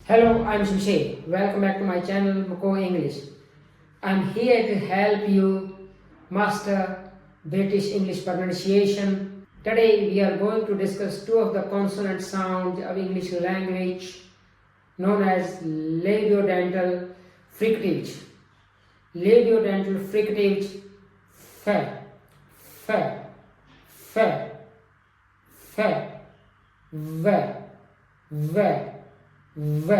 Hello, I'm Shamsher. Welcome back to my channel Moko English. I'm here to help you master British English pronunciation. Today we are going to discuss two of the consonant sounds of English language known as labiodental fricatives. Labiodental fricatives f, f, f, f, v, v, v।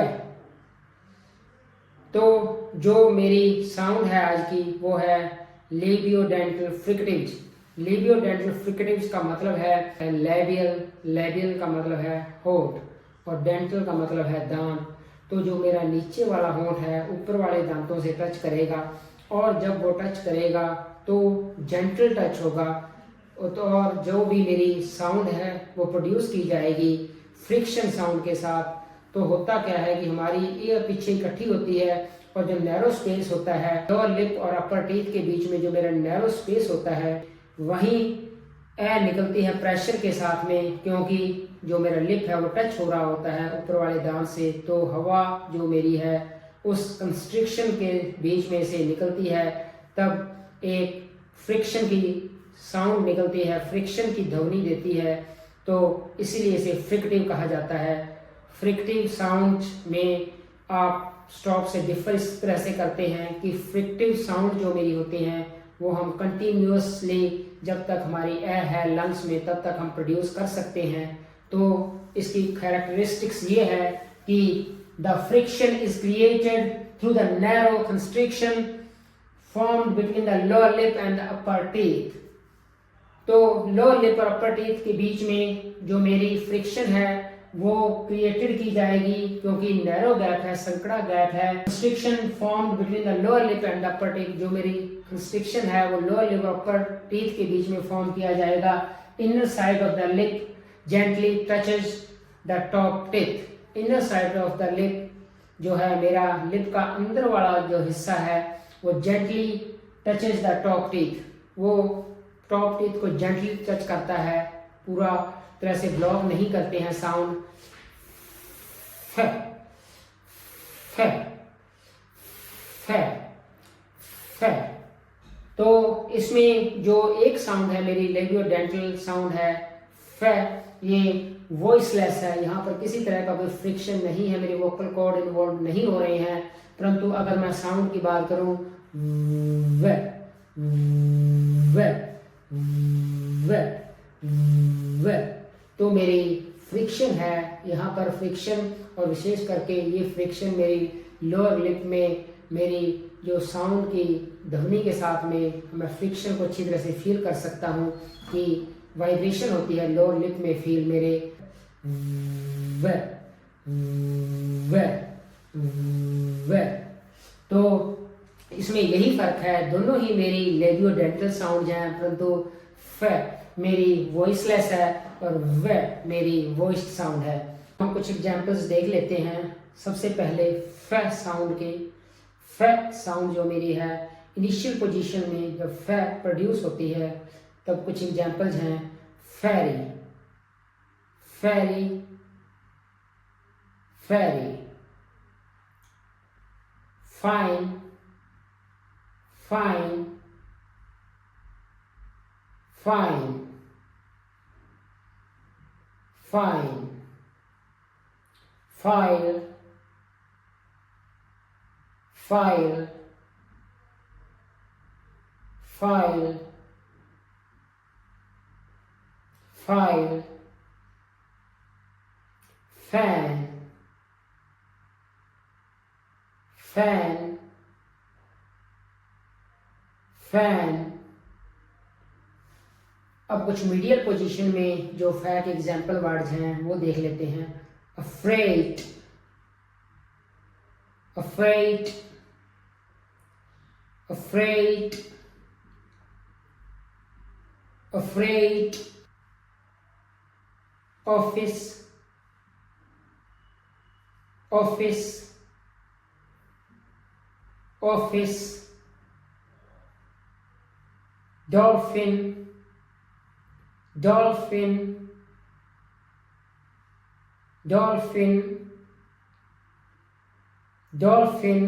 तो जो मेरी sound है आज की वो है लेबियोडेंटल fricatives. लेबियोडेंटल fricatives का मतलब है लेबियल, लेबियल का मतलब है होंठ और डेंटल का मतलब है दांत। तो जो मेरा नीचे वाला होंठ है ऊपर वाले दांतों से टच करेगा और जब वो टच करेगा तो जेंटल टच होगा तो और जो भी मेरी साउंड है वो प्रोड्यूस की जाएगी फ्रिक्शन साउंड के साथ। तो होता क्या है कि हमारी ईयर पीछे इकट्ठी होती है और जो नैरो स्पेस होता है लोअर लिप और अपर टीथ के बीच में जो मेरा नैरो स्पेस होता है वहीं एयर निकलती है प्रेशर के साथ में, क्योंकि जो मेरा लिप है वो टच हो रहा होता है ऊपर वाले दांत से। तो हवा जो मेरी है उस कंस्ट्रिक्शन के बीच में से निकलती है, तब एक फ्रिक्शन की साउंड निकलती है, फ्रिक्शन की ध्वनि देती है। तो इसीलिए इसे फ्रिक्टिव कहा जाता है। फ्रिक्टिव साउंड में आप स्टॉप से डिफर इस तरह से करते हैं कि फ्रिक्टिव साउंड जो मेरी होती हैं वो हम कंटिन्यूसली जब तक हमारी एयर है लंग्स में तब तक हम प्रोड्यूस कर सकते हैं। तो इसकी कैरेक्टरिस्टिक्स ये है कि the friction is created through the narrow constriction formed between the lower lip and the upper teeth. तो लोअर लिप और अपर टीथ के बीच में जो मेरी फ्रिक्शन है वो क्रिएटेड की जाएगी, क्योंकि नैरो गैप है, संकड़ा गैप है। Constriction formed between the lower lip and the upper teeth, जो मेरी कंस्ट्रिक्शन है वो लोअर लिप और अपर टीथ के बीच में फॉर्म किया जाएगा। Inner side of the lip gently touches the top teeth. Inner side of the lip जो है मेरा लिप का अंदर वाला जो हिस्सा है वो gently touches the top teeth. वो टॉप टीथ को जेंटली टच करता है, पूरा तरह से ब्लॉक नहीं करते हैं साउंड। फ फ फ फ। तो इसमें जो एक साउंड है मेरी लेबियोडेंटल साउंड है फ, ये वॉइसलेस है। यहाँ पर किसी तरह का कोई फ्रिक्शन नहीं है, मेरे वोकल कॉर्ड इन्वॉल्व नहीं हो रहे हैं। परंतु अगर मैं साउंड की बात करूं व व व व, तो मेरी फ्रिक्शन है यहाँ पर फ्रिक्शन, और विशेष करके ये फ्रिक्शन मेरी लोअर लिप में मेरी जो साउंड की ध्वनि के साथ में मैं फ्रिक्शन को अच्छी तरह से फील कर सकता हूँ कि वाइब्रेशन होती है लोअर लिप में फील मेरे व व व। तो इसमें यही फर्क है, दोनों ही मेरी लेबियोडेंटल साउंड हैं, परंतु फ मेरी वॉइसलेस है और व मेरी वॉइस्ड साउंड है। हम कुछ एग्जांपल्स देख लेते हैं। सबसे पहले फ साउंड के। फ साउंड जो मेरी है इनिशियल पोजीशन में जब फ प्रोड्यूस होती है तब कुछ एग्जांपल्स हैं। Ferry ferry ferry, fine fine fine fine, file, file, file, file, fan, fan, fan। अब कुछ मीडियल पोजीशन में जो फै के एग्जाम्पल वर्ड्स हैं वो देख लेते हैं। Afraid afraid afraid afraid, office office office, dolphin dolphin, dolphin, dolphin,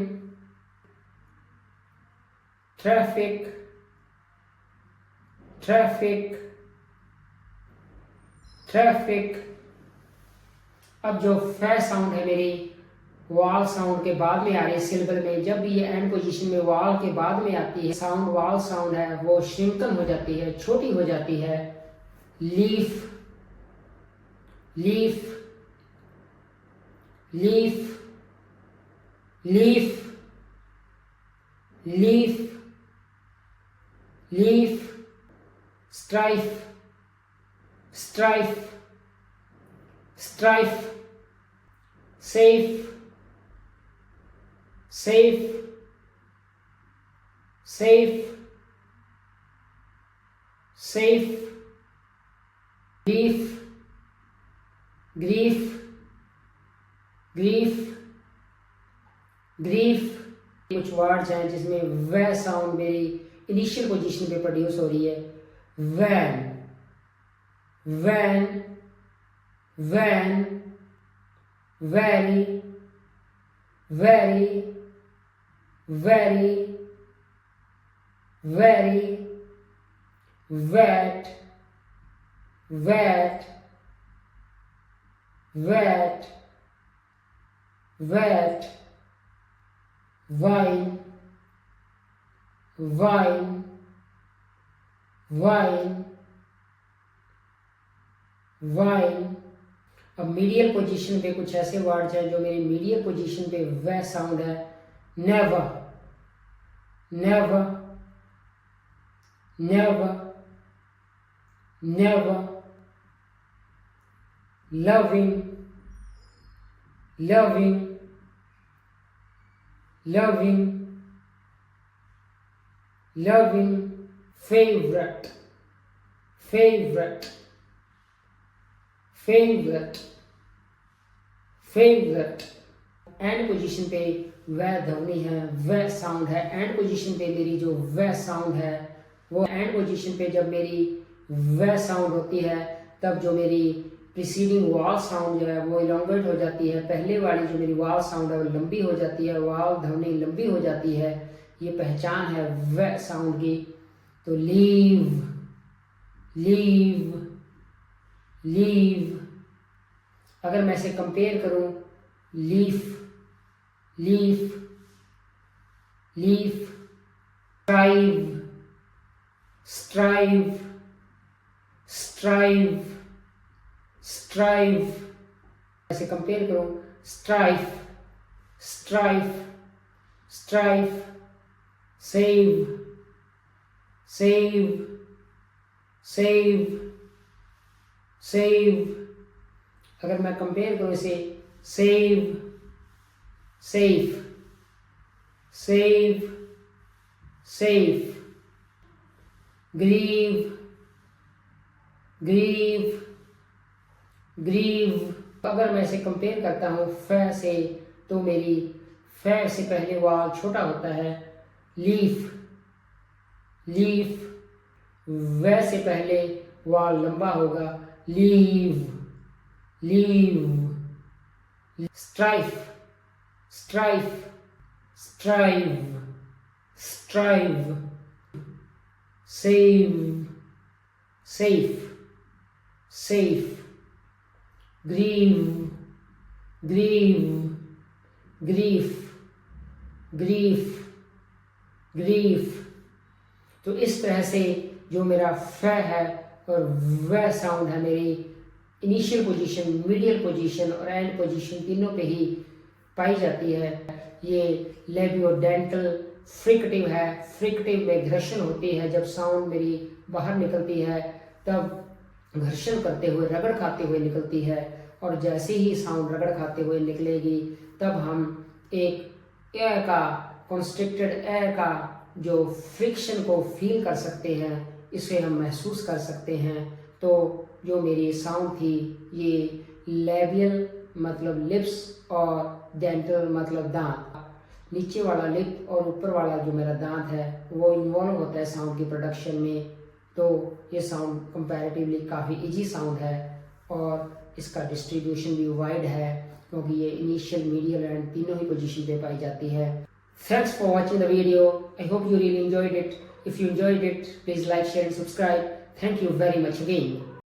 traffic, traffic, traffic। अब जो फै साउंड है मेरी वाल साउंड के बाद में आ रही है सिलेबल में, जब भी ये एंड पोजीशन में वाल के बाद में आती है साउंड, वाल साउंड है वो श्रिंकन हो जाती है, छोटी हो जाती है। Leaf, leaf, leaf, leaf, leaf, leaf. Strife, strife, strife. Safe, safe, safe, safe। grief, grief, grief, grief। कुछ वर्ड्स हैं जिसमें वह साउंड मेरी इनिशियल पोजीशन पे प्रोड्यूस हो रही है। Van, van, van, very, very, very, very, wet, wet, wet, wet। wine, wine, wine, wine। अब मीडियल पोजीशन पे कुछ ऐसे वर्ड्स हैं जो मेरी मीडियल पोजीशन पे वह साउंड है। Never, never, never, never. Loving, loving, loving, loving. Favourite, favourite, favourite, favourite. And position पे वह ध्वनि है, वह साउंड है। एंड पोजीशन पे मेरी जो वह साउंड है वो एंड पोजीशन पे जब मेरी वह साउंड होती है तब जो मेरी प्रीसीडिंग वाल साउंड जो है वो इलोंगेट हो जाती है। पहले वाली जो मेरी वाल साउंड है वो लंबी हो जाती है, वाल ध्वनि लंबी हो जाती है। ये पहचान है वह साउंड की। तो लीव, लीव, लीव। अगर मैं इसे कंपेयर करूं, leaf, leaf, leaf. Strive, strive, strive, strive. ऐसे कंपेयर करूं, strife, strife, strife. Save, save, save, save. अगर मैं कंपेयर करूं इसे, save, safe, save, safe. Grieve, grieve, grieve. अगर मैं इसे कंपेयर करता हूँ फ से तो मेरी फ से पहले वाल छोटा होता है। Leaf, leaf. व से पहले वाल लंबा होगा। Leave, leave. Strife, strife, strive, strive. Save, safe, safe. Grieve, grieve, grief, grief, grief. तो इस तरह से जो मेरा फ है और वह साउंड है मेरी इनिशियल पोजीशन, मीडियल पोजीशन और एंड पोजीशन तीनों पे ही पाई जाती है। ये लेबियोडेंटल फ्रिकटिव है। फ्रिकटिव में घर्षण होती है। जब साउंड मेरी बाहर निकलती है तब घर्षण करते हुए, रगड़ खाते हुए निकलती है। और जैसे ही साउंड रगड़ खाते हुए निकलेगी तब हम एक एयर का, कॉन्स्ट्रिक्टेड एयर का जो फ्रिक्शन को फील कर सकते हैं, इसे हम महसूस कर सकते हैं। तो जो मेरी साउंड थी ये लेबियल मतलब लिप्स और डेंटल मतलब दांत। नीचे वाला लिप और ऊपर वाला जो मेरा दांत है वो इन्वॉल्व होता है साउंड की प्रोडक्शन में। तो ये साउंड कंपैरेटिवली काफ़ी इजी साउंड है और इसका डिस्ट्रीब्यूशन भी वाइड है। क्योंकि ये इनिशियल, मीडियल एंड तीनों ही पोजीशन पे पाई जाती है। Thanks for watching the video. I hope you really enjoyed it. If you enjoyed it, please like, share and subscribe. Thank you very much again.